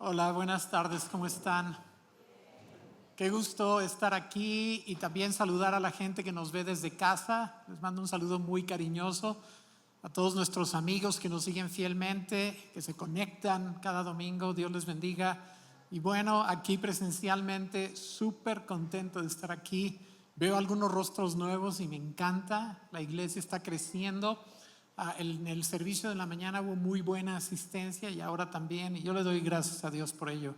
Hola, buenas tardes, ¿cómo están? Qué gusto estar aquí y también saludar a la gente que nos ve desde casa. Les mando un saludo muy cariñoso a todos nuestros amigos que nos siguen fielmente, que se conectan cada domingo. Dios les bendiga. Y bueno, aquí presencialmente, súper contento de estar aquí. Veo algunos rostros nuevos y me encanta. La iglesia está creciendo. En el servicio de la mañana hubo muy buena asistencia y ahora también. Y yo le doy gracias a Dios por ello,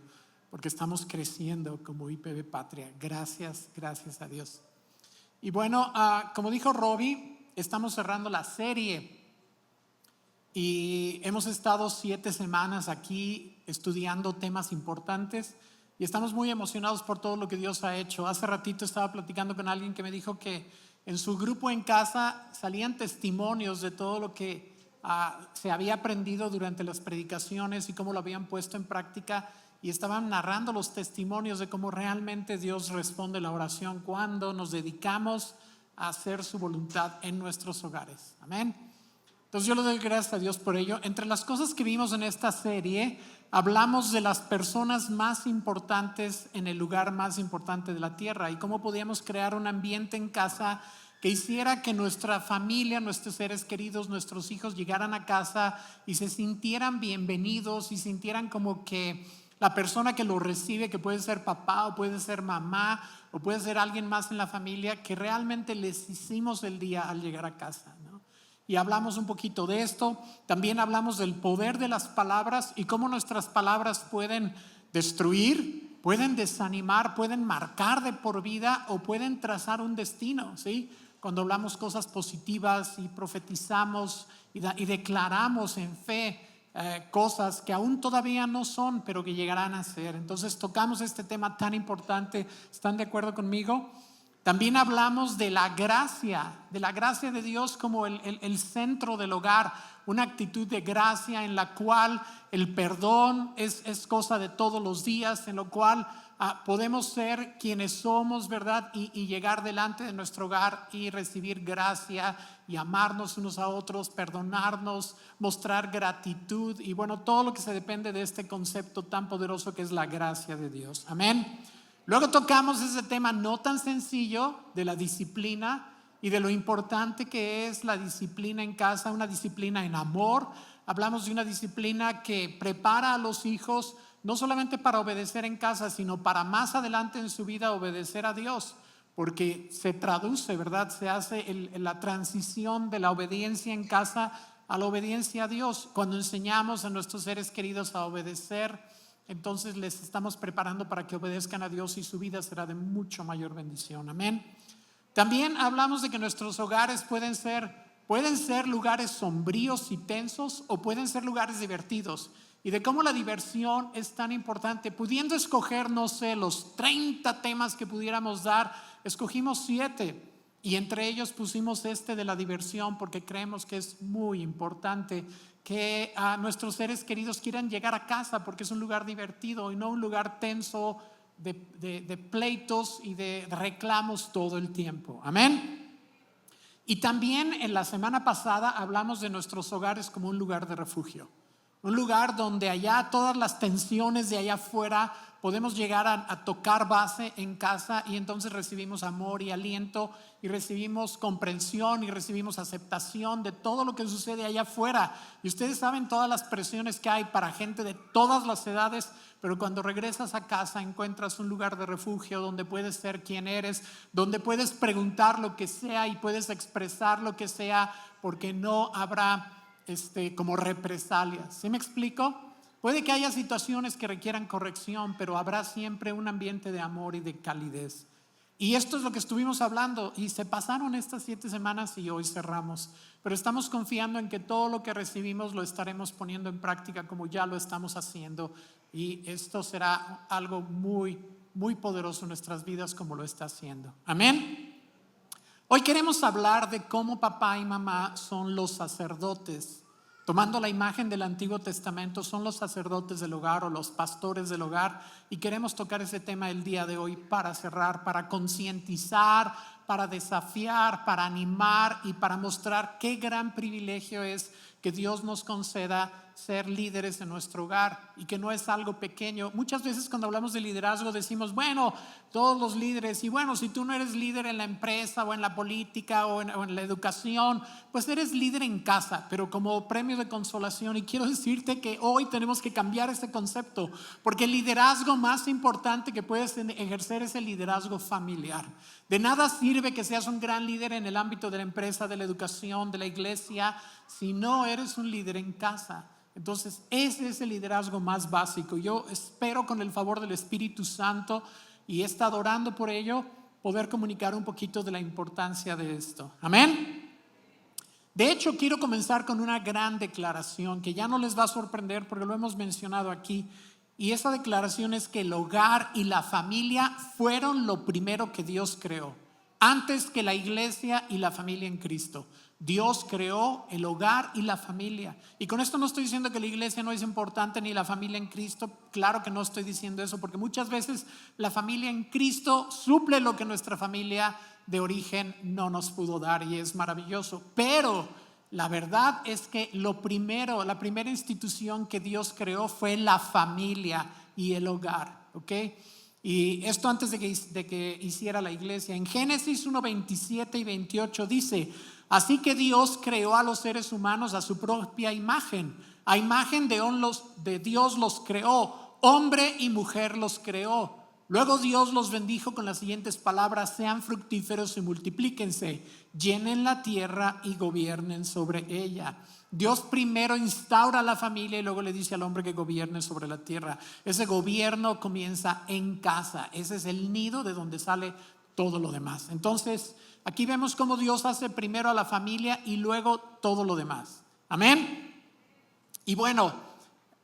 porque estamos creciendo como IPB Patria. Gracias, gracias a Dios. Y bueno, como dijo Robbie, estamos cerrando la serie y hemos estado 7 semanas aquí estudiando temas importantes y estamos muy emocionados por todo lo que Dios ha hecho. Hace ratito estaba platicando con alguien que me dijo que en su grupo en casa salían testimonios de todo lo que se había aprendido durante las predicaciones y cómo lo habían puesto en práctica, y estaban narrando los testimonios de cómo realmente Dios responde la oración cuando nos dedicamos a hacer su voluntad en nuestros hogares. Amén. Entonces yo le doy gracias a Dios por ello. Entre las cosas que vimos en esta serie, hablamos de las personas más importantes en el lugar más importante de la tierra y cómo podíamos crear un ambiente en casa que hiciera que nuestra familia, nuestros seres queridos, nuestros hijos llegaran a casa y se sintieran bienvenidos y sintieran como que la persona que lo recibe, que puede ser papá o puede ser mamá o puede ser alguien más en la familia, que realmente les hicimos el día al llegar a casa, ¿no? Y hablamos un poquito de esto. También hablamos del poder de las palabras y cómo nuestras palabras pueden destruir, pueden desanimar, pueden marcar de por vida o pueden trazar un destino, ¿sí? Cuando hablamos cosas positivas y profetizamos y declaramos en fe cosas que aún todavía no son, pero que llegarán a ser. Entonces tocamos este tema tan importante. ¿Están de acuerdo conmigo? También hablamos de la gracia de Dios como el centro del hogar, una actitud de gracia en la cual el perdón es cosa de todos los días, en lo cual podemos ser quienes somos, ¿verdad? Y llegar delante de nuestro hogar y recibir gracia y amarnos unos a otros, perdonarnos, mostrar gratitud y bueno, todo lo que se depende de este concepto tan poderoso que es la gracia de Dios. Amén. Luego tocamos ese tema no tan sencillo de la disciplina y de lo importante que es la disciplina en casa, una disciplina en amor. Hablamos de una disciplina que prepara a los hijos no solamente para obedecer en casa, sino para más adelante en su vida obedecer a Dios, porque se traduce, ¿verdad? Se hace la transición de la obediencia en casa a la obediencia a Dios. Cuando enseñamos a nuestros seres queridos a obedecer, entonces les estamos preparando para que obedezcan a Dios y su vida será de mucho mayor bendición. Amén. También hablamos de que nuestros hogares pueden ser lugares sombríos y tensos o pueden ser lugares divertidos, y de cómo la diversión es tan importante. Pudiendo escoger, no sé, los 30 temas que pudiéramos dar, escogimos 7 y entre ellos pusimos este de la diversión porque creemos que es muy importante que a nuestros seres queridos quieran llegar a casa porque es un lugar divertido y no un lugar tenso de pleitos y de reclamos todo el tiempo. Amén. Y también en la semana pasada hablamos de nuestros hogares como un lugar de refugio, un lugar donde allá todas las tensiones de allá afuera podemos llegar a tocar base en casa y entonces recibimos amor y aliento y recibimos comprensión y recibimos aceptación de todo lo que sucede allá afuera. Y ustedes saben todas las presiones que hay para gente de todas las edades, pero cuando regresas a casa encuentras un lugar de refugio donde puedes ser quien eres, donde puedes preguntar lo que sea y puedes expresar lo que sea, porque no habrá como represalias. ¿Sí me explico? Puede que haya situaciones que requieran corrección, pero habrá siempre un ambiente de amor y de calidez. Y esto es lo que estuvimos hablando y se pasaron estas 7 semanas y hoy cerramos. Pero estamos confiando en que todo lo que recibimos lo estaremos poniendo en práctica como ya lo estamos haciendo, y esto será algo muy, muy poderoso en nuestras vidas como lo está haciendo. Amén. Hoy queremos hablar de cómo papá y mamá son los sacerdotes. Tomando la imagen del Antiguo Testamento, son los sacerdotes del hogar o los pastores del hogar, y queremos tocar ese tema el día de hoy para cerrar, para concientizar, para desafiar, para animar y para mostrar qué gran privilegio es que Dios nos conceda ser líderes en nuestro hogar y que no es algo pequeño. Muchas veces cuando hablamos de liderazgo decimos, bueno, todos los líderes, y bueno, si tú no eres líder en la empresa o en la política o en la educación, pues eres líder en casa, pero como premio de consolación. Y quiero decirte que hoy tenemos que cambiar ese concepto, porque el liderazgo más importante que puedes ejercer es el liderazgo familiar. De nada sirve que seas un gran líder en el ámbito de la empresa, de la educación, de la iglesia, si no eres un líder en casa. Entonces ese es el liderazgo más básico. Yo espero, con el favor del Espíritu Santo, y he estado orando por ello, poder comunicar un poquito de la importancia de esto. Amén. De hecho, quiero comenzar con una gran declaración que ya no les va a sorprender porque lo hemos mencionado aquí. Y esa declaración es que el hogar y la familia fueron lo primero que Dios creó, antes que la iglesia y la familia en Cristo. Dios creó el hogar y la familia. Y con esto no estoy diciendo que la iglesia no es importante ni la familia en Cristo. Claro que no estoy diciendo eso, porque muchas veces la familia en Cristo suple lo que nuestra familia de origen no nos pudo dar, y es maravilloso. Pero la verdad es que la primera institución que Dios creó fue la familia y el hogar, ¿ok? Y esto antes de que hiciera la iglesia. En Génesis 1, 27 y 28 dice: así que Dios creó a los seres humanos a su propia imagen. A imagen de Dios los creó, hombre y mujer los creó. Luego Dios los bendijo con las siguientes palabras: sean fructíferos y multiplíquense, llenen la tierra y gobiernen sobre ella. Dios primero instaura a la familia y luego le dice al hombre que gobierne sobre la tierra. Ese gobierno comienza en casa. Ese es el nido de donde sale todo lo demás. Entonces, aquí vemos cómo Dios hace primero a la familia y luego todo lo demás. Amén. Y bueno,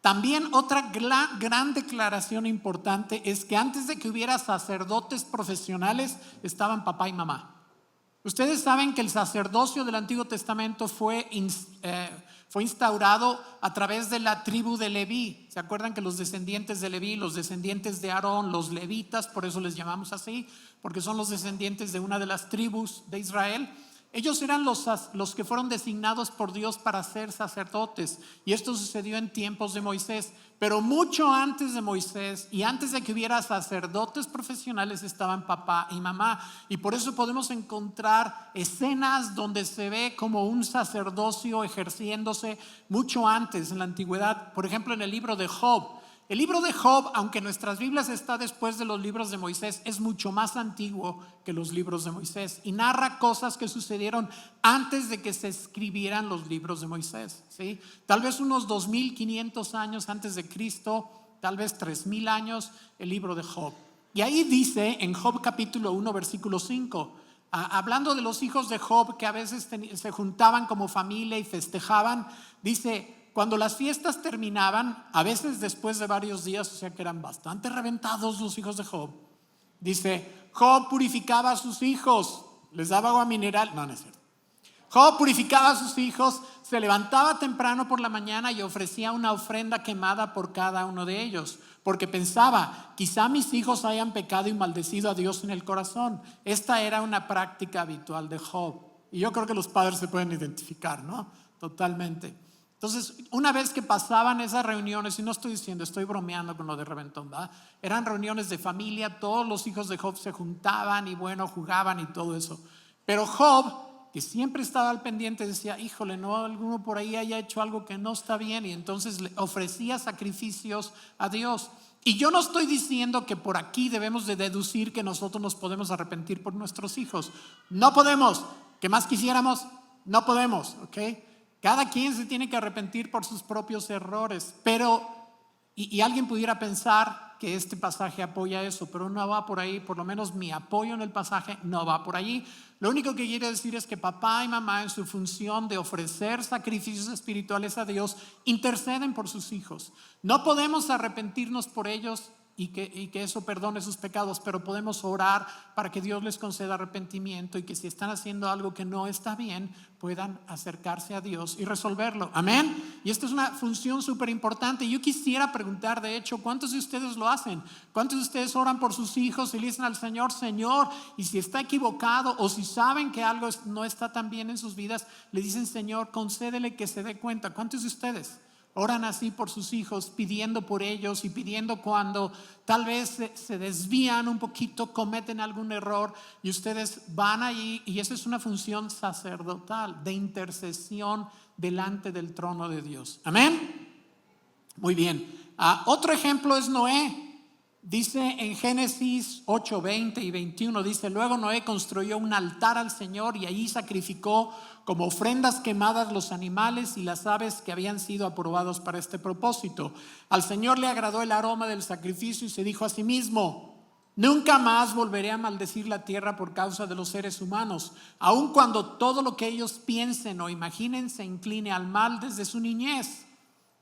también otra gran declaración importante es que antes de que hubiera sacerdotes profesionales estaban papá y mamá. Ustedes saben que el sacerdocio del Antiguo Testamento fue instaurado a través de la tribu de Leví. ¿Se acuerdan que los descendientes de Leví, los descendientes de Aarón, los levitas, por eso les llamamos así, porque son los descendientes de una de las tribus de Israel? Ellos eran los que fueron designados por Dios para ser sacerdotes, y esto sucedió en tiempos de Moisés. Pero mucho antes de Moisés y antes de que hubiera sacerdotes profesionales estaban papá y mamá, y por eso podemos encontrar escenas donde se ve como un sacerdocio ejerciéndose mucho antes en la antigüedad. Por ejemplo, en el libro de Job. El libro de Job, aunque en nuestras Biblias está después de los libros de Moisés, es mucho más antiguo que los libros de Moisés y narra cosas que sucedieron antes de que se escribieran los libros de Moisés, ¿sí? Tal vez unos 2500 años antes de Cristo, tal vez 3000 años, el libro de Job. Y ahí dice en Job capítulo 1 versículo 5, hablando de los hijos de Job que a veces se juntaban como familia y festejaban, dice: cuando las fiestas terminaban, a veces después de varios días, o sea que eran bastante reventados los hijos de Job, dice: Job purificaba a sus hijos, les daba agua mineral. No es cierto. Job purificaba a sus hijos, se levantaba temprano por la mañana y ofrecía una ofrenda quemada por cada uno de ellos, porque pensaba: quizá mis hijos hayan pecado y maldecido a Dios en el corazón. Esta era una práctica habitual de Job, y yo creo que los padres se pueden identificar, ¿no? Totalmente. Entonces, una vez que pasaban esas reuniones, y no estoy diciendo, estoy bromeando con lo de reventón, ¿verdad? Eran reuniones de familia, todos los hijos de Job se juntaban y bueno, jugaban y todo eso. Pero Job, que siempre estaba al pendiente, decía: híjole, no alguno por ahí haya hecho algo que no está bien, y entonces le ofrecía sacrificios a Dios. Y yo no estoy diciendo que por aquí debemos de deducir que nosotros nos podemos arrepentir por nuestros hijos. No podemos. ¿Qué más quisiéramos? No podemos, ¿ok? Cada quien se tiene que arrepentir por sus propios errores, pero, y alguien pudiera pensar que este pasaje apoya eso, pero no va por ahí. Por lo menos mi apoyo en el pasaje no va por allí. Lo único que quiere decir es que papá y mamá, en su función de ofrecer sacrificios espirituales a Dios, interceden por sus hijos. No podemos arrepentirnos por ellos y que eso perdone sus pecados, pero podemos orar para que Dios les conceda arrepentimiento, y que si están haciendo algo que no está bien, puedan acercarse a Dios y resolverlo. Amén. Y esta es una función súper importante. Yo quisiera preguntar, de hecho, ¿cuántos de ustedes lo hacen? ¿Cuántos de ustedes oran por sus hijos y le dicen al Señor: Señor, y si está equivocado o si saben que algo no está tan bien en sus vidas, le dicen: Señor, concédele que se dé cuenta? ¿Cuántos de ustedes? Oran así por sus hijos, pidiendo por ellos y pidiendo cuando tal vez se desvían un poquito, cometen algún error y ustedes van allí, y esa es una función sacerdotal de intercesión delante del trono de Dios. Amén. Muy bien. Otro ejemplo es Noé. Dice en Génesis 8, 20 y 21, dice: luego Noé construyó un altar al Señor y allí sacrificó como ofrendas quemadas los animales y las aves que habían sido aprobados para este propósito. Al Señor le agradó el aroma del sacrificio y se dijo a sí mismo: nunca más volveré a maldecir la tierra por causa de los seres humanos, aun cuando todo lo que ellos piensen o imaginen se incline al mal desde su niñez.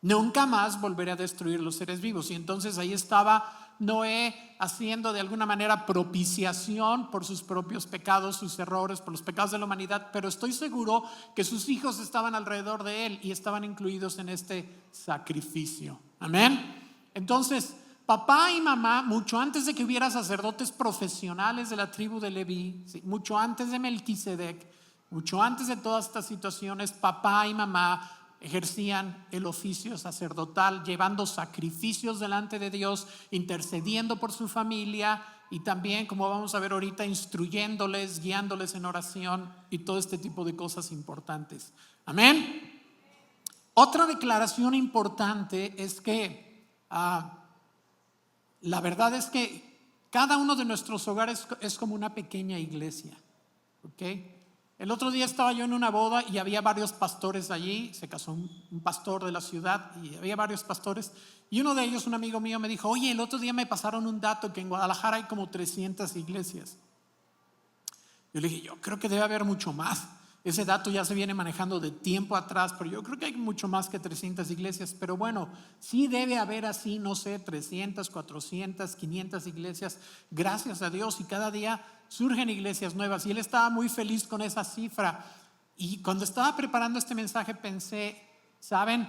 Nunca más volveré a destruir los seres vivos. Y entonces ahí estaba Noé haciendo de alguna manera propiciación por sus propios pecados, sus errores, por los pecados de la humanidad, pero estoy seguro que sus hijos estaban alrededor de él y estaban incluidos en este sacrificio. Amén. Entonces, papá y mamá, mucho antes de que hubiera sacerdotes profesionales de la tribu de Leví, ¿sí?, mucho antes de Melquisedec, mucho antes de todas estas situaciones, papá y mamá ejercían el oficio sacerdotal, llevando sacrificios delante de Dios, intercediendo por su familia y también, como vamos a ver ahorita, instruyéndoles, guiándoles en oración y todo este tipo de cosas importantes. Amén. Otra declaración importante es que la verdad es que cada uno de nuestros hogares es como una pequeña iglesia. ¿Ok? El otro día estaba yo en una boda y había varios pastores allí. Se casó un pastor de la ciudad y había varios pastores. Y uno de ellos, un amigo mío, me dijo: oye, el otro día me pasaron un dato que en Guadalajara hay como 300 iglesias. Yo le dije: yo creo que debe haber mucho más. Ese dato ya se viene manejando de tiempo atrás, pero yo creo que hay mucho más que 300 iglesias. Pero bueno, sí debe haber así, no sé, 300, 400, 500 iglesias. Gracias a Dios, y cada día surgen iglesias nuevas. Y él estaba muy feliz con esa cifra. Y cuando estaba preparando este mensaje pensé: ¿saben?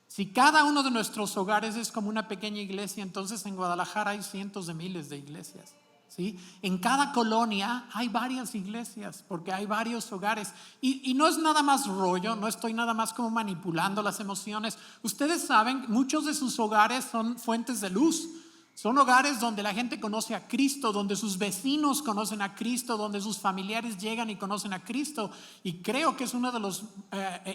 Si cada uno de nuestros hogares es como una pequeña iglesia, entonces en Guadalajara hay cientos de miles de iglesias. ¿Sí? En cada colonia hay varias iglesias porque hay varios hogares y no es nada más rollo, no estoy nada más como manipulando las emociones. Ustedes saben, muchos de sus hogares son fuentes de luz. Son hogares donde la gente conoce a Cristo, donde sus vecinos conocen a Cristo, donde sus familiares llegan y conocen a Cristo. Y creo que es una de las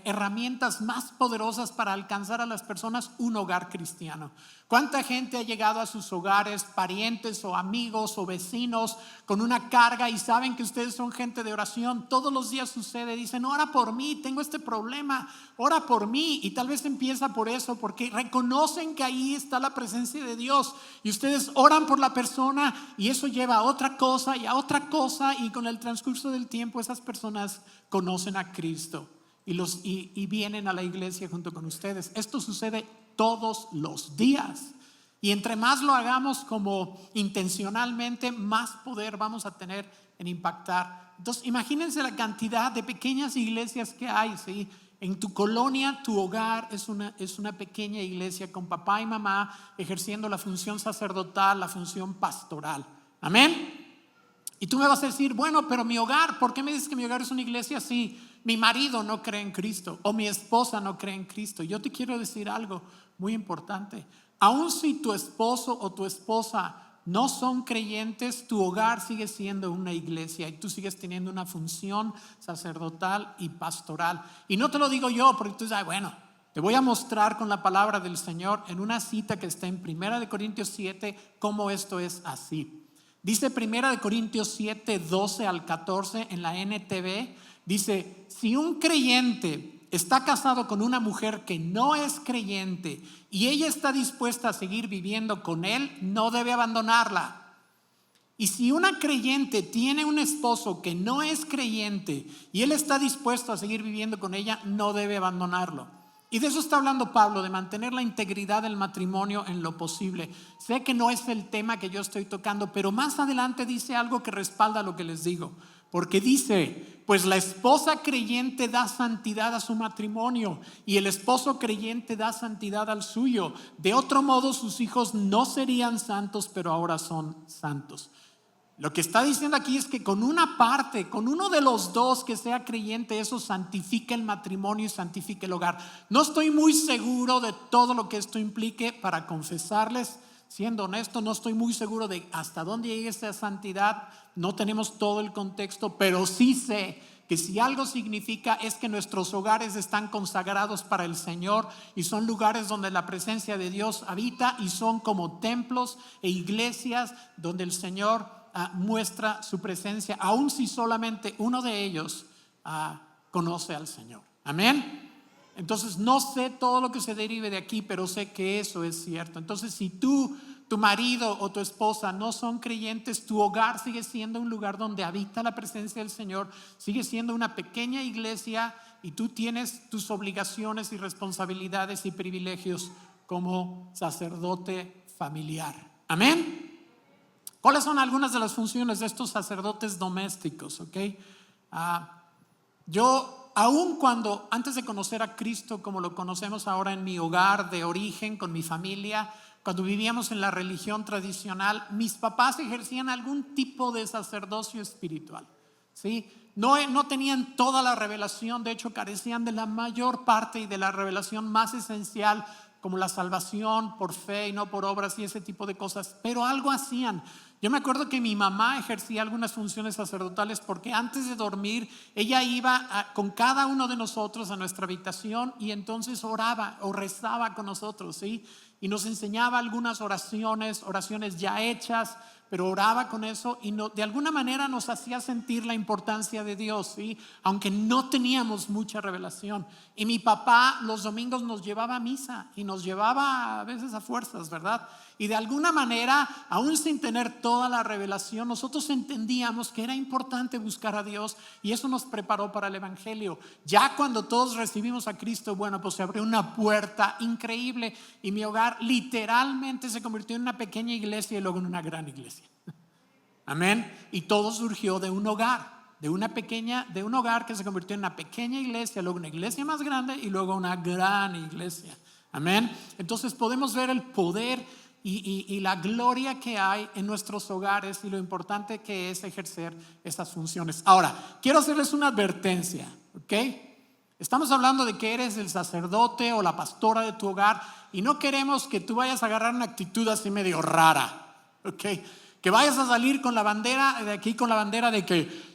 herramientas más poderosas para alcanzar a las personas, un hogar cristiano. ¿Cuánta gente ha llegado a sus hogares, parientes o amigos o vecinos, con una carga y saben que ustedes son gente de oración? Todos los días sucede, dicen: ora por mí, tengo este problema, ora por mí. Y tal vez empieza por eso, porque reconocen que ahí está la presencia de Dios. Y ustedes oran por la persona y eso lleva a otra cosa y a otra cosa, y con el transcurso del tiempo esas personas conocen a Cristo y vienen a la iglesia junto con ustedes. Esto sucede todos los días, y entre más lo hagamos como intencionalmente, más poder vamos a tener en impactar. Entonces imagínense la cantidad de pequeñas iglesias que hay, ¿sí? En tu colonia, tu hogar es una pequeña iglesia con papá y mamá ejerciendo la función sacerdotal, la función pastoral. Amén. Y tú me vas a decir: bueno, pero mi hogar, ¿por qué me dices que mi hogar es una iglesia? Sí, mi marido no cree en Cristo o mi esposa no cree en Cristo. Yo te quiero decir algo muy importante. Aun si tu esposo o tu esposa no son creyentes, tu hogar sigue siendo una iglesia y tú sigues teniendo una función sacerdotal y pastoral. Y no te lo digo yo porque tú dices: bueno, te voy a mostrar con la palabra del Señor en una cita que está en 1 Corintios 7 cómo esto es así. Dice 1 Corintios 7, 12 al 14 en la NTV. Dice: si un creyente está casado con una mujer que no es creyente y ella está dispuesta a seguir viviendo con él, no debe abandonarla. Y si una creyente tiene un esposo que no es creyente y él está dispuesto a seguir viviendo con ella, no debe abandonarlo. Y de eso está hablando Pablo, de mantener la integridad del matrimonio en lo posible. Sé que no es el tema que yo estoy tocando, pero más adelante dice algo que respalda lo que les digo. Porque dice: pues la esposa creyente da santidad a su matrimonio y el esposo creyente da santidad al suyo. De otro modo sus hijos no serían santos, pero ahora son santos. Lo que está diciendo aquí es que con una parte, con uno de los dos que sea creyente, eso santifica el matrimonio y santifica el hogar. No estoy muy seguro de todo lo que esto implique, para confesarles, siendo honesto, no estoy muy seguro de hasta dónde llegue esa santidad. No tenemos todo el contexto, pero sí sé que si algo significa es que nuestros hogares están consagrados para el Señor y son lugares donde la presencia de Dios habita y son como templos e iglesias donde el Señor muestra su presencia, aun si solamente uno de ellos conoce al Señor. Amén. Entonces no sé todo lo que se derive de aquí, pero sé que eso es cierto. Entonces si tú, tu marido o tu esposa no son creyentes, tu hogar sigue siendo un lugar donde habita la presencia del Señor, sigue siendo una pequeña iglesia y tú tienes tus obligaciones y responsabilidades y privilegios como sacerdote familiar. Amén. ¿Cuáles son algunas de las funciones de estos sacerdotes domésticos? Yo, aun cuando antes de conocer a Cristo como lo conocemos ahora en mi hogar de origen, con mi familia, cuando vivíamos en la religión tradicional, mis papás ejercían algún tipo de sacerdocio espiritual, ¿sí? No tenían toda la revelación, de hecho carecían de la mayor parte y de la revelación más esencial, como la salvación por fe y no por obras y ese tipo de cosas, pero algo hacían. Yo me acuerdo que mi mamá ejercía algunas funciones sacerdotales porque antes de dormir ella iba con cada uno de nosotros a nuestra habitación y entonces oraba o rezaba con nosotros, ¿sí? Y nos enseñaba algunas oraciones ya hechas, pero oraba con eso y de alguna manera nos hacía sentir la importancia de Dios, ¿sí? Aunque no teníamos mucha revelación. Y mi papá los domingos nos llevaba a misa y nos llevaba a veces a fuerzas, ¿verdad? Y de alguna manera, aún sin tener toda la revelación, nosotros entendíamos que era importante buscar a Dios y eso nos preparó para el Evangelio. Ya cuando todos recibimos a Cristo, bueno, pues se abrió una puerta increíble y mi hogar literalmente se convirtió en una pequeña iglesia y luego en una gran iglesia. Amén. Y todo surgió de un hogar, de un hogar que se convirtió en una pequeña iglesia, luego una iglesia más grande y luego una gran iglesia. Amén. Entonces podemos ver el poder y la gloria que hay en nuestros hogares y lo importante que es ejercer esas funciones. Ahora, quiero hacerles una advertencia, ¿ok? Estamos hablando de que eres el sacerdote o la pastora de tu hogar y no queremos que tú vayas a agarrar una actitud así medio rara, ¿ok? Que vayas a salir con la bandera de aquí, con la bandera de que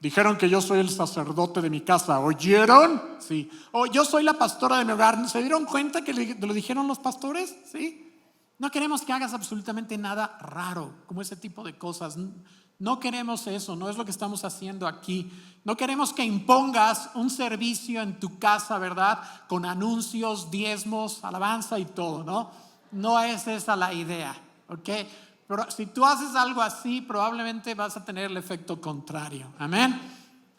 dijeron que yo soy el sacerdote de mi casa, ¿oyeron? Sí. O yo soy la pastora de mi hogar. ¿Se dieron cuenta que lo dijeron los pastores? Sí. No queremos que hagas absolutamente nada raro, como ese tipo de cosas. No queremos eso, no es lo que estamos haciendo aquí. No queremos que impongas un servicio en tu casa, ¿verdad? Con anuncios, diezmos, alabanza y todo, ¿no? No es esa la idea, ¿ok? Pero si tú haces algo así, probablemente vas a tener el efecto contrario. Amén.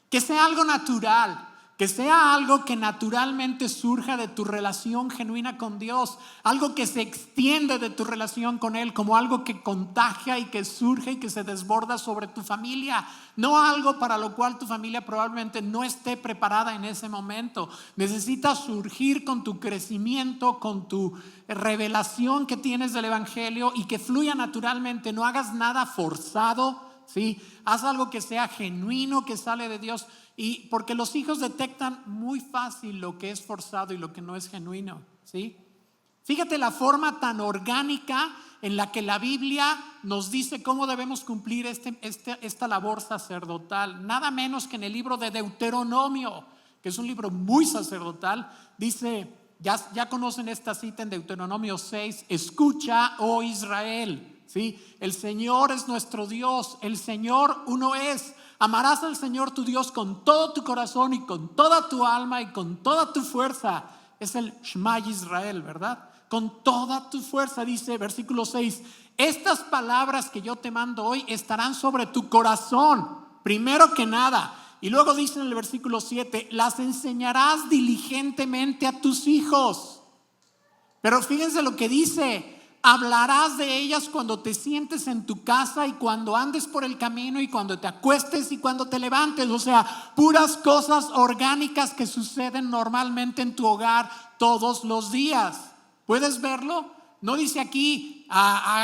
Que sea algo natural. Que sea algo que naturalmente surja de tu relación genuina con Dios, algo que se extiende de tu relación con Él, como algo que contagia y que surge y que se desborda sobre tu familia, no algo para lo cual tu familia probablemente no esté preparada en ese momento. Necesita surgir con tu crecimiento, con tu revelación que tienes del Evangelio y que fluya naturalmente. No hagas nada forzado, ¿sí? Haz algo que sea genuino, que sale de Dios. Y porque los hijos detectan muy fácil lo que es forzado y lo que no es genuino, ¿sí? Fíjate la forma tan orgánica en la que la Biblia nos dice cómo debemos cumplir esta labor sacerdotal. Nada menos que en el libro de Deuteronomio, que es un libro muy sacerdotal, dice, ya conocen esta cita en Deuteronomio 6, escucha, oh Israel, ¿sí? El Señor es nuestro Dios, el Señor uno es. Amarás al Señor tu Dios con todo tu corazón y con toda tu alma y con toda tu fuerza. Es el Shema Israel, ¿verdad? Con toda tu fuerza, dice versículo 6. Estas palabras que yo te mando hoy estarán sobre tu corazón, primero que nada. Y luego dice en el versículo 7, las enseñarás diligentemente a tus hijos. Pero fíjense lo que dice. Hablarás de ellas cuando te sientes en tu casa y cuando andes por el camino y cuando te acuestes y cuando te levantes. O sea, puras cosas orgánicas que suceden normalmente en tu hogar todos los días. ¿Puedes verlo? No dice aquí,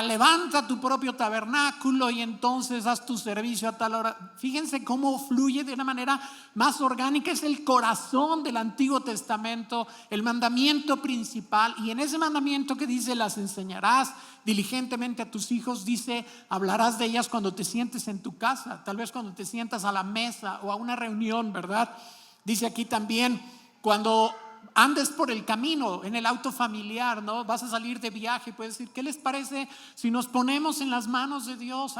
levanta tu propio tabernáculo y entonces haz tu servicio a tal hora. Fíjense cómo fluye de una manera más orgánica. Es el corazón del Antiguo Testamento, el mandamiento principal. Y en ese mandamiento que dice, las enseñarás diligentemente a tus hijos, dice, hablarás de ellas cuando te sientes en tu casa, tal vez cuando te sientas a la mesa o a una reunión, ¿verdad? Dice aquí también, cuando andes por el camino, en el auto familiar, ¿no? Vas a salir de viaje, puedes decir, ¿qué les parece si nos ponemos en las manos de Dios?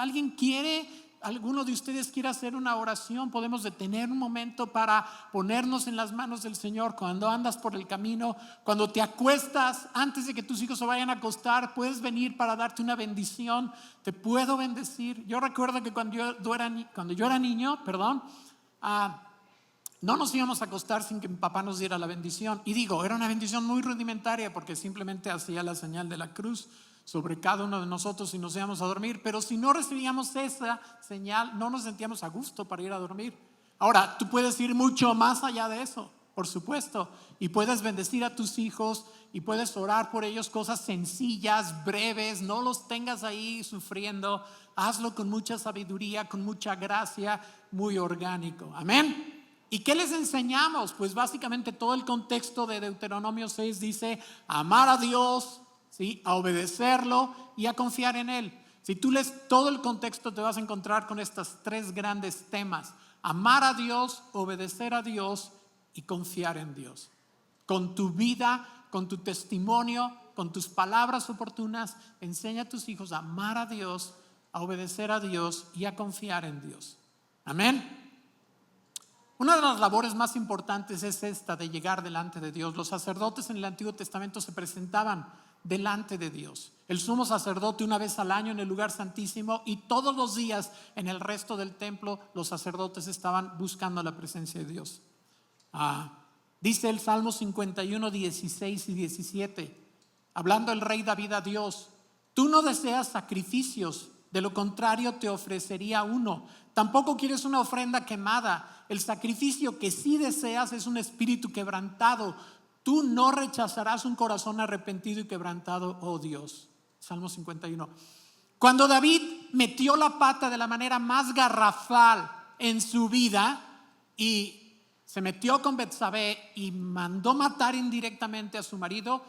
¿Alguno de ustedes quiere hacer una oración? Podemos detener un momento para ponernos en las manos del Señor. Cuando andas por el camino, cuando te acuestas, antes de que tus hijos se vayan a acostar, puedes venir para darte una bendición. Te puedo bendecir. Yo recuerdo que cuando yo era niño, no nos íbamos a acostar sin que mi papá nos diera la bendición. Y digo, era una bendición muy rudimentaria porque simplemente hacía la señal de la cruz sobre cada uno de nosotros y nos íbamos a dormir. Pero si no recibíamos esa señal, no nos sentíamos a gusto para ir a dormir. Ahora, tú puedes ir mucho más allá de eso, por supuesto, y puedes bendecir a tus hijos y puedes orar por ellos, cosas sencillas, breves. No los tengas ahí sufriendo. Hazlo con mucha sabiduría, con mucha gracia, muy orgánico. Amén. ¿Y qué les enseñamos? Pues básicamente todo el contexto de Deuteronomio 6 dice amar a Dios, ¿sí? A obedecerlo y a confiar en Él. Si tú lees todo el contexto te vas a encontrar con estos tres grandes temas: amar a Dios, obedecer a Dios y confiar en Dios. Con tu vida, con tu testimonio, con tus palabras oportunas, enseña a tus hijos a amar a Dios, a obedecer a Dios y a confiar en Dios. Amén. Una de las labores más importantes es esta de llegar delante de Dios. Los sacerdotes en el Antiguo Testamento se presentaban delante de Dios. El sumo sacerdote una vez al año en el lugar santísimo, y todos los días en el resto del templo los sacerdotes estaban buscando la presencia de Dios. Dice el Salmo 51, 16 y 17, hablando el rey David a Dios: tú no deseas sacrificios, de lo contrario te ofrecería uno. Tampoco quieres una ofrenda quemada. El sacrificio que sí deseas es un espíritu quebrantado. Tú no rechazarás un corazón arrepentido y quebrantado, oh Dios. Salmo 51. Cuando David metió la pata de la manera más garrafal en su vida y se metió con Betsabé y mandó matar indirectamente a su marido,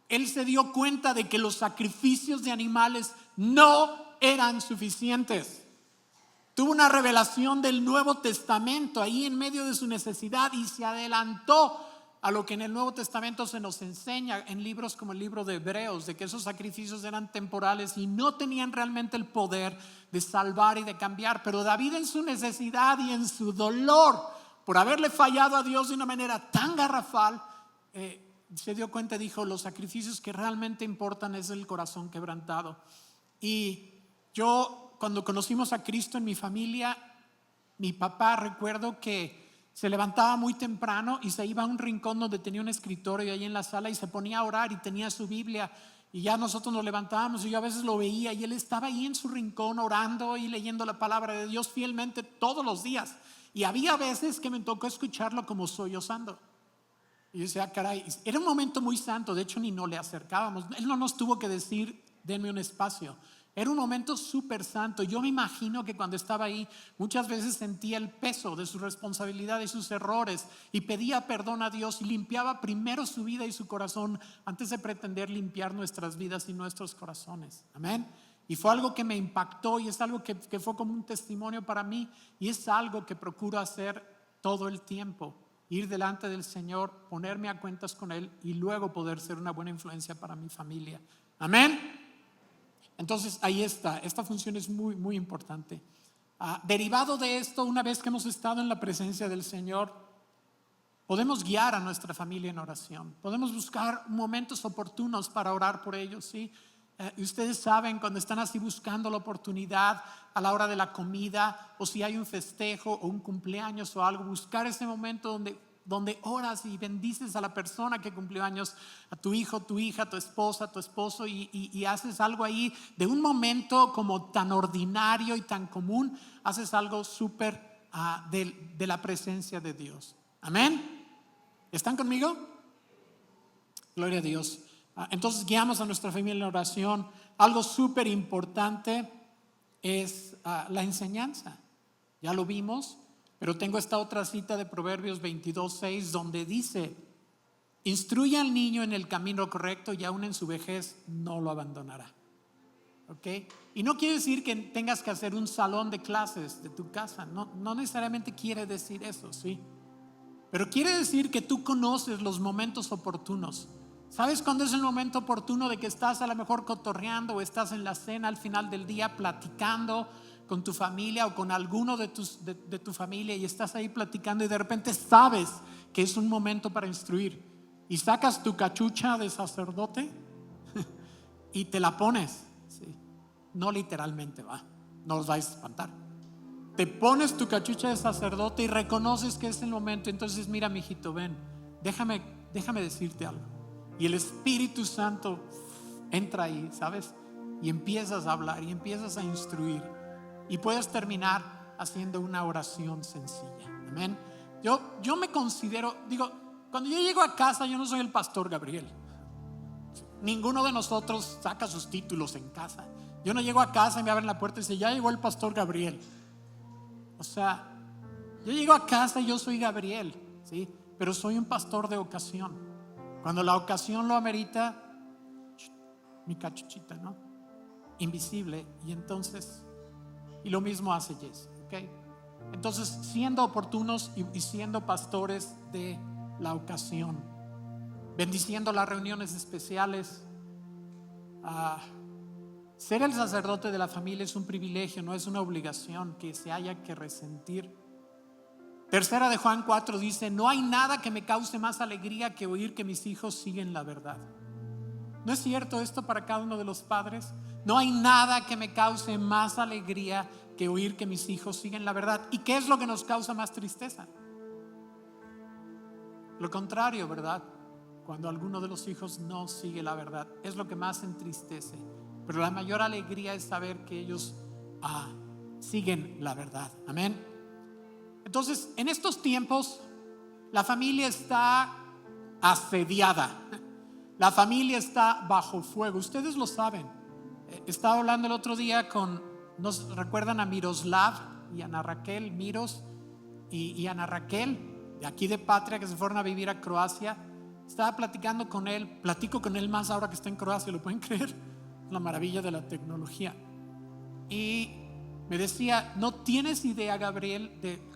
él se dio cuenta de que los sacrificios de animales no eran suficientes. Tuvo una revelación del Nuevo Testamento ahí en medio de su necesidad y se adelantó a lo que en el Nuevo Testamento se nos enseña en libros como el libro de Hebreos, de que esos sacrificios eran temporales y no tenían realmente el poder de salvar y de cambiar. Pero David, en su necesidad y en su dolor por haberle fallado a Dios de una manera tan garrafal, se dio cuenta y dijo: los sacrificios que realmente importan es el corazón quebrantado. Y yo, cuando conocimos a Cristo en mi familia, mi papá, recuerdo que se levantaba muy temprano y se iba a un rincón donde tenía un escritorio ahí en la sala y se ponía a orar y tenía su Biblia. Y ya nosotros nos levantábamos y yo a veces lo veía y él estaba ahí en su rincón orando y leyendo la palabra de Dios fielmente todos los días. Y había veces que me tocó escucharlo como sollozando. Y yo decía, caray, era un momento muy santo. De hecho, ni no le acercábamos. Él no nos tuvo que decir, denme un espacio. Era un momento súper santo. Yo me imagino que cuando estaba ahí muchas veces sentía el peso de su responsabilidad y sus errores y pedía perdón a Dios y limpiaba primero su vida y su corazón antes de pretender limpiar nuestras vidas y nuestros corazones. Amén. Y fue algo que me impactó y es algo que fue como un testimonio para mí, y es algo que procuro hacer todo el tiempo: ir delante del Señor, ponerme a cuentas con Él y luego poder ser una buena influencia para mi familia. Amén. Entonces ahí está, esta función es muy, muy importante. Derivado de esto, una vez que hemos estado en la presencia del Señor, podemos guiar a nuestra familia en oración. Podemos buscar momentos oportunos para orar por ellos, ¿sí? Y ustedes saben, cuando están así buscando la oportunidad a la hora de la comida, o si hay un festejo o un cumpleaños o algo, buscar ese momento donde oras y bendices a la persona que cumplió años, a tu hijo, tu hija, tu esposa, tu esposo, y haces algo ahí de un momento como tan ordinario y tan común, haces algo súper de la presencia de Dios. Amén. ¿Están conmigo? Gloria a Dios. Entonces guiamos a nuestra familia en la oración. Algo súper importante es la enseñanza. Ya lo vimos, pero tengo esta otra cita de Proverbios 22:6 donde dice: instruye al niño en el camino correcto y aún en su vejez no lo abandonará. ¿Ok? Y no quiere decir que tengas que hacer un salón de clases de tu casa. No necesariamente quiere decir eso, ¿sí? Pero quiere decir que tú conoces los momentos oportunos. ¿Sabes cuándo es el momento oportuno de que estás a lo mejor cotorreando o estás en la cena al final del día platicando con tu familia o con alguno de tu familia y estás ahí platicando y de repente sabes que es un momento para instruir y sacas tu cachucha de sacerdote y te la pones? ¿Sí? No literalmente, no os vais a espantar. Te pones tu cachucha de sacerdote y reconoces que es el momento. Entonces mira, mijito, ven, déjame decirte algo. Y el Espíritu Santo entra ahí, ¿sabes? Y empiezas a hablar y empiezas a instruir. Y puedes terminar haciendo una oración sencilla. Amén. Yo me considero, cuando yo llego a casa, yo no soy el pastor Gabriel. Ninguno de nosotros saca sus títulos en casa. Yo no llego a casa y me abren la puerta y dice: ya llegó el pastor Gabriel. O sea, yo llego a casa y yo soy Gabriel, ¿sí? Pero soy un pastor de ocasión. Cuando la ocasión lo amerita, mi cachuchita, ¿no? Invisible. Y lo mismo hace Jesse, ¿ok? Entonces, siendo oportunos y siendo pastores de la ocasión, bendiciendo las reuniones especiales. Ser el sacerdote de la familia es un privilegio, no es una obligación que se haya que resentir. Tercera de Juan 4 dice: no hay nada que me cause más alegría que oír que mis hijos siguen la verdad. ¿No es cierto esto para cada uno de los padres? No hay nada que me cause más alegría que oír que mis hijos siguen la verdad. ¿Y qué es lo que nos causa más tristeza? Lo contrario, ¿verdad? Cuando alguno de los hijos no sigue la verdad, es lo que más entristece. Pero la mayor alegría es saber que ellos siguen la verdad. Amén. Entonces, en estos tiempos, la familia está asediada. La familia está bajo fuego. Ustedes lo saben. Estaba hablando el otro día ¿nos recuerdan a Miroslav y Ana Raquel? Miros y Ana Raquel, de aquí de Patria, que se fueron a vivir a Croacia. Estaba platicando con él. Platico con él más ahora que está en Croacia, ¿lo pueden creer? Es la maravilla de la tecnología. Y me decía: no tienes idea, Gabriel, de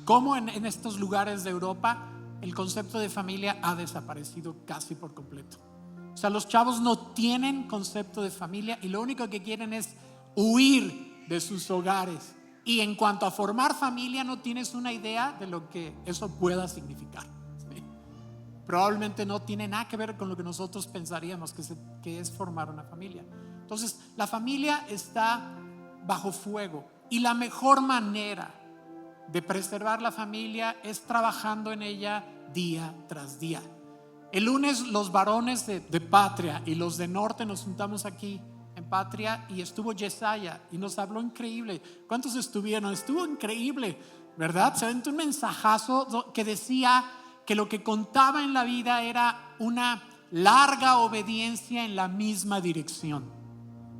cómo en estos lugares de Europa el concepto de familia ha desaparecido casi por completo. O sea, los chavos no tienen concepto de familia y lo único que quieren es huir de sus hogares. Y en cuanto a formar familia, no tienes una idea de lo que eso pueda significar, ¿sí? Probablemente no tiene nada que ver con lo que nosotros pensaríamos que es formar una familia. Entonces, la familia está bajo fuego y la mejor manera de preservar la familia es trabajando en ella día tras día. El lunes los varones de Patria y los de Norte nos juntamos aquí en Patria y estuvo Yesaya y nos habló increíble. ¿Cuántos estuvieron? Estuvo increíble, ¿verdad? Se aventó un mensajazo que decía que lo que contaba en la vida era una larga obediencia en la misma dirección.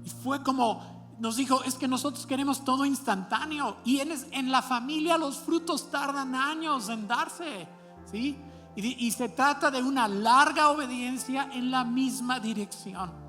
Y fue como nos dijo: es que nosotros queremos todo instantáneo y en la familia los frutos tardan años en darse, ¿sí? Y se trata de una larga obediencia en la misma dirección.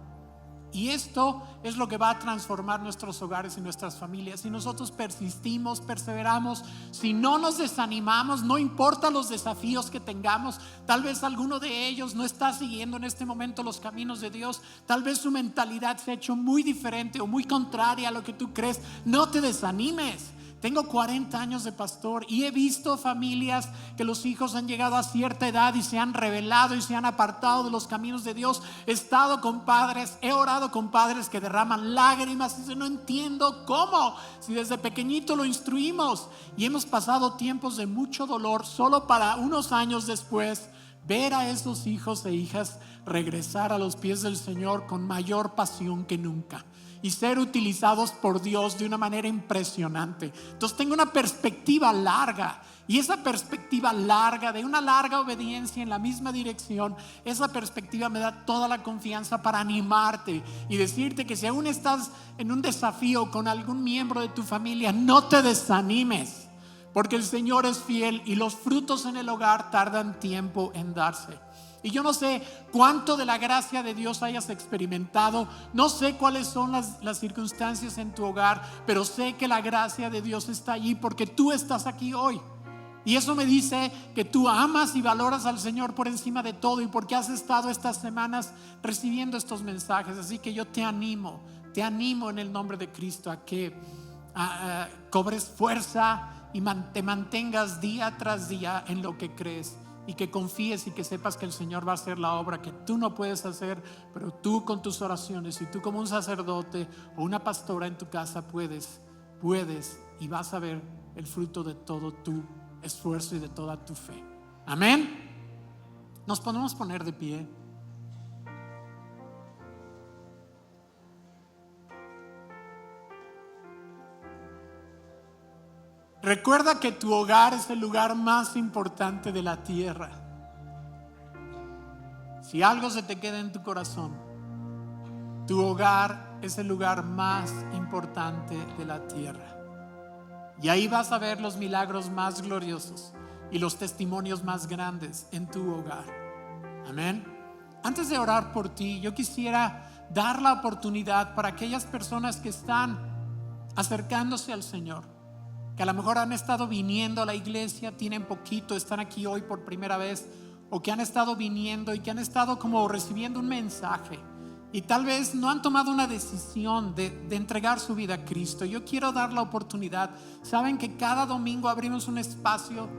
Y esto es lo que va a transformar nuestros hogares y nuestras familias. Si nosotros persistimos, perseveramos, si no nos desanimamos, no importa los desafíos que tengamos. Tal vez alguno de ellos no está siguiendo en este momento los caminos de Dios. Tal vez su mentalidad se ha hecho muy diferente o muy contraria a lo que tú crees. No te desanimes. Tengo 40 años de pastor y he visto familias que los hijos han llegado a cierta edad y se han rebelado y se han apartado de los caminos de Dios. He estado con padres, he orado con padres que derraman lágrimas y dicen: no entiendo cómo, si desde pequeñito lo instruimos. Y hemos pasado tiempos de mucho dolor solo para unos años después ver a esos hijos e hijas regresar a los pies del Señor con mayor pasión que nunca y ser utilizados por Dios de una manera impresionante. Entonces tengo una perspectiva larga, y esa perspectiva larga, de una larga obediencia en la misma dirección, esa perspectiva me da toda la confianza para animarte y decirte que si aún estás en un desafío con algún miembro de tu familia, no te desanimes, porque el Señor es fiel y los frutos en el hogar tardan tiempo en darse. Y yo no sé cuánto de la gracia de Dios hayas experimentado, no sé cuáles son las circunstancias en tu hogar, pero sé que la gracia de Dios está allí porque tú estás aquí hoy. Y eso me dice que tú amas y valoras al Señor por encima de todo, y porque has estado estas semanas recibiendo estos mensajes. Así que yo te animo en el nombre de Cristo a que cobres fuerza y te mantengas día tras día en lo que crees, y que confíes y que sepas que el Señor va a hacer la obra que tú no puedes hacer, pero tú con tus oraciones, y tú como un sacerdote o una pastora en tu casa puedes y vas a ver el fruto de todo tu esfuerzo y de toda tu fe. Amén. Nos podemos poner de pie. Recuerda que tu hogar es el lugar más importante de la tierra. Si algo se te queda en tu corazón, tu hogar es el lugar más importante de la tierra. Y ahí vas a ver los milagros más gloriosos y los testimonios más grandes en tu hogar. Amén. Antes de orar por ti, yo quisiera dar la oportunidad para aquellas personas que están acercándose al Señor, que a lo mejor han estado viniendo a la iglesia, tienen poquito, están aquí hoy por primera vez, o que han estado viniendo y que han estado como recibiendo un mensaje y tal vez no han tomado una decisión de entregar su vida a Cristo. Yo quiero dar la oportunidad. Saben que cada domingo abrimos un espacio,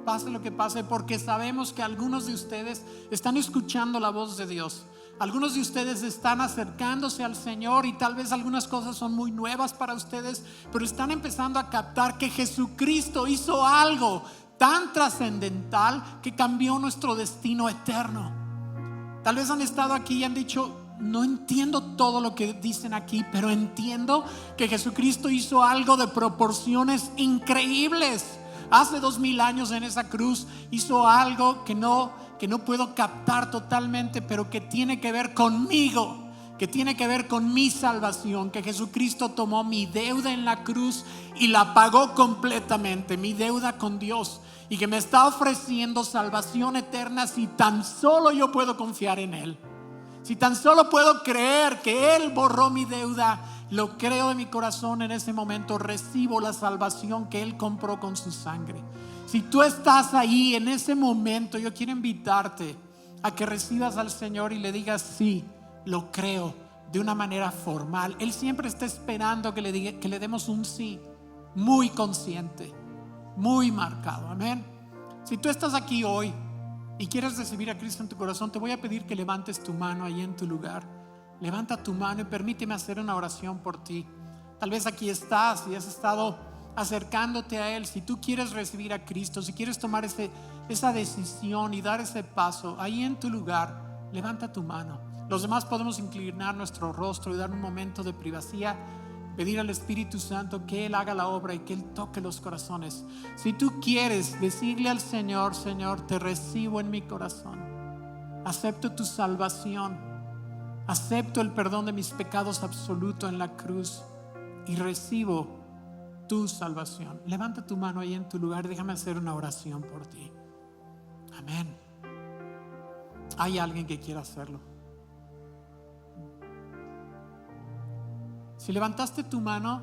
pase lo que pase, porque sabemos que algunos de ustedes están escuchando la voz de Dios. Algunos de ustedes están acercándose al Señor y tal vez algunas cosas son muy nuevas para ustedes, pero están empezando a captar que Jesucristo hizo algo tan trascendental que cambió nuestro destino eterno. Tal vez han estado aquí y han dicho: no entiendo todo lo que dicen aquí, pero entiendo que Jesucristo hizo algo de proporciones increíbles. Hace 2000 años en esa cruz hizo algo que no puedo captar totalmente, pero que tiene que ver conmigo, que tiene que ver con mi salvación. Que Jesucristo tomó mi deuda en la cruz y la pagó completamente, mi deuda con Dios, y que me está ofreciendo salvación eterna si tan solo yo puedo confiar en Él. Si tan solo puedo creer que Él borró mi deuda, lo creo de mi corazón, en ese momento recibo la salvación que Él compró con su sangre. Si tú estás ahí en ese momento, yo quiero invitarte a que recibas al Señor y le digas: sí, lo creo, de una manera formal. Él siempre está esperando que le demos un sí muy consciente, muy marcado. Amén. Si tú estás aquí hoy y quieres recibir a Cristo en tu corazón, te voy a pedir que levantes tu mano ahí en tu lugar. Levanta tu mano y permíteme hacer una oración por ti. Tal vez aquí estás y has estado acercándote a Él. Si tú quieres recibir a Cristo, si quieres tomar esa decisión y dar ese paso, ahí en tu lugar, levanta tu mano. Los demás podemos inclinar nuestro rostro y dar un momento de privacidad, pedir al Espíritu Santo que Él haga la obra y que Él toque los corazones. Si tú quieres decirle al Señor: Señor, te recibo en mi corazón, acepto tu salvación, acepto el perdón de mis pecados absoluto en la cruz y recibo tu salvación. Levanta tu mano ahí en tu lugar, déjame hacer una oración por ti. Amén. ¿Hay alguien que quiera hacerlo? Si levantaste tu mano,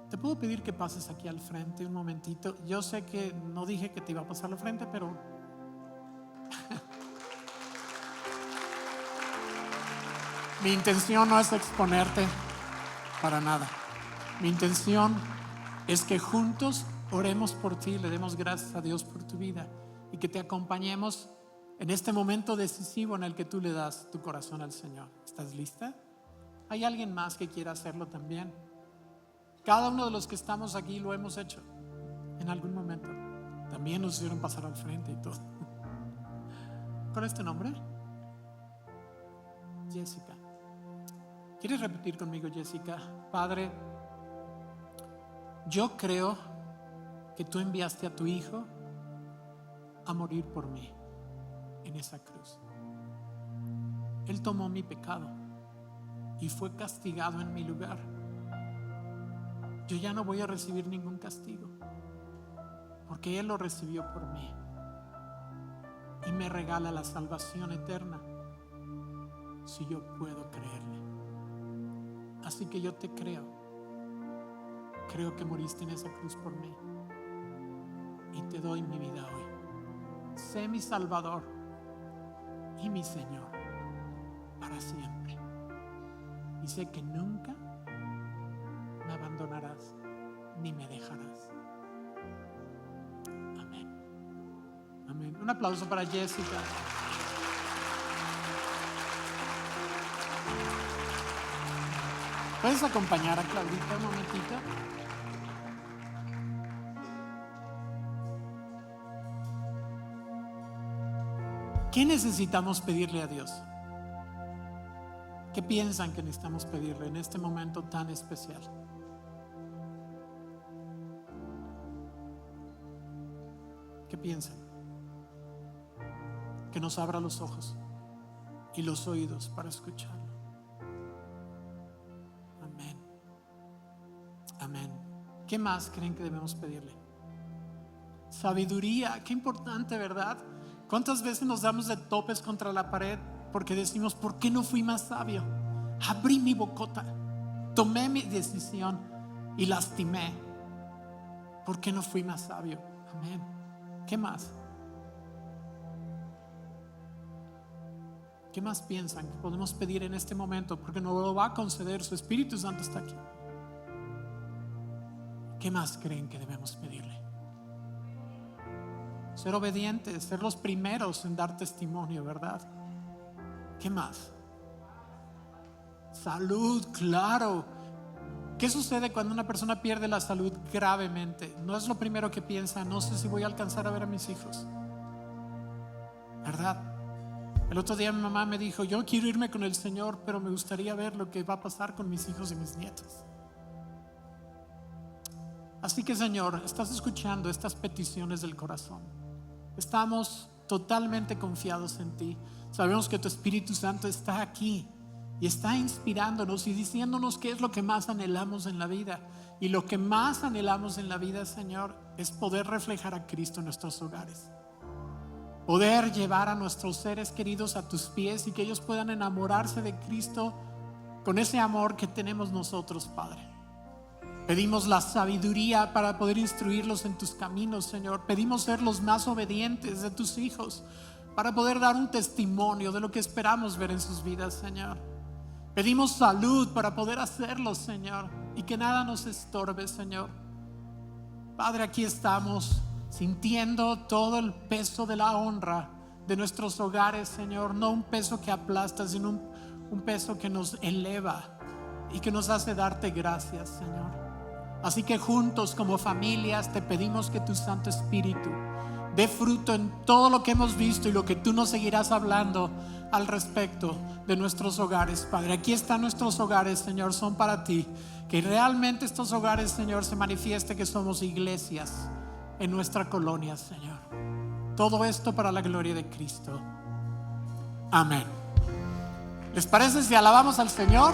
te puedo pedir que pases aquí al frente un momentito. Yo sé que no dije que te iba a pasar al frente, pero mi intención no es exponerte para nada. Mi intención es que juntos oremos por ti, le demos gracias a Dios por tu vida y que te acompañemos en este momento decisivo en el que tú le das tu corazón al Señor. ¿Estás lista? ¿Hay alguien más que quiera hacerlo también? Cada uno de los que estamos aquí lo hemos hecho en algún momento. También nos hicieron pasar al frente y todo. ¿Cuál es tu nombre? Jessica. ¿Quieres repetir conmigo, Jessica? Padre, yo creo que tú enviaste a tu hijo a morir por mí en esa cruz. Él tomó mi pecado y fue castigado en mi lugar. Yo ya no voy a recibir ningún castigo porque Él lo recibió por mí y me regala la salvación eterna si yo puedo creerle. Así que yo te creo. Creo que moriste en esa cruz por mí y te doy mi vida hoy. Sé mi Salvador y mi Señor para siempre. Y sé que nunca me abandonarás ni me dejarás. Amén. Amén. Un aplauso para Jessica. ¿Puedes acompañar a Claudita un momentito? ¿Qué necesitamos pedirle a Dios? ¿Qué piensan que necesitamos pedirle en este momento tan especial? ¿Qué piensan? Que nos abra los ojos y los oídos para escucharlo. Amén. Amén. ¿Qué más creen que debemos pedirle? Sabiduría. Qué importante, ¿verdad? ¿Cuántas veces nos damos de topes contra la pared porque decimos, ¿por qué no fui más sabio? Abrí mi bocota, tomé mi decisión y lastimé. ¿Por qué no fui más sabio? Amén. ¿Qué más? ¿Qué más piensan que podemos pedir en este momento? Porque nos lo va a conceder, su Espíritu Santo está aquí. ¿Qué más creen que debemos pedirle? Ser obedientes, ser los primeros en dar testimonio, ¿verdad? ¿Qué más? Salud, claro. ¿Qué sucede cuando una persona pierde la salud gravemente? No es lo primero que piensa, no sé si voy a alcanzar a ver a mis hijos, ¿verdad? El otro día mi mamá me dijo, yo quiero irme con el Señor, pero me gustaría ver lo que va a pasar con mis hijos y mis nietos. Así que, Señor, estás escuchando estas peticiones del corazón. Estamos totalmente confiados en ti. Sabemos que tu Espíritu Santo está aquí y está inspirándonos y diciéndonos qué es lo que más anhelamos en la vida. Y lo que más anhelamos en la vida, Señor, es poder reflejar a Cristo en nuestros hogares. Poder llevar a nuestros seres queridos a tus pies y que ellos puedan enamorarse de Cristo con ese amor que tenemos nosotros, Padre. Pedimos la sabiduría para poder instruirlos en tus caminos, Señor. Pedimos ser los más obedientes de tus hijos para poder dar un testimonio de lo que esperamos ver en sus vidas, Señor. Pedimos salud para poder hacerlo, Señor, y que nada nos estorbe, Señor. Padre, aquí estamos sintiendo todo el peso de la honra de nuestros hogares, Señor. No un peso que aplasta, sino un peso que nos eleva y que nos hace darte gracias, Señor. Así que juntos como familias te pedimos que tu Santo Espíritu dé fruto en todo lo que hemos visto y lo que tú nos seguirás hablando al respecto de nuestros hogares, Padre. Aquí están nuestros hogares, Señor, son para ti. Que realmente estos hogares, Señor, se manifieste que somos iglesias en nuestra colonia, Señor. Todo esto para la gloria de Cristo. Amén. ¿Les parece si alabamos al Señor?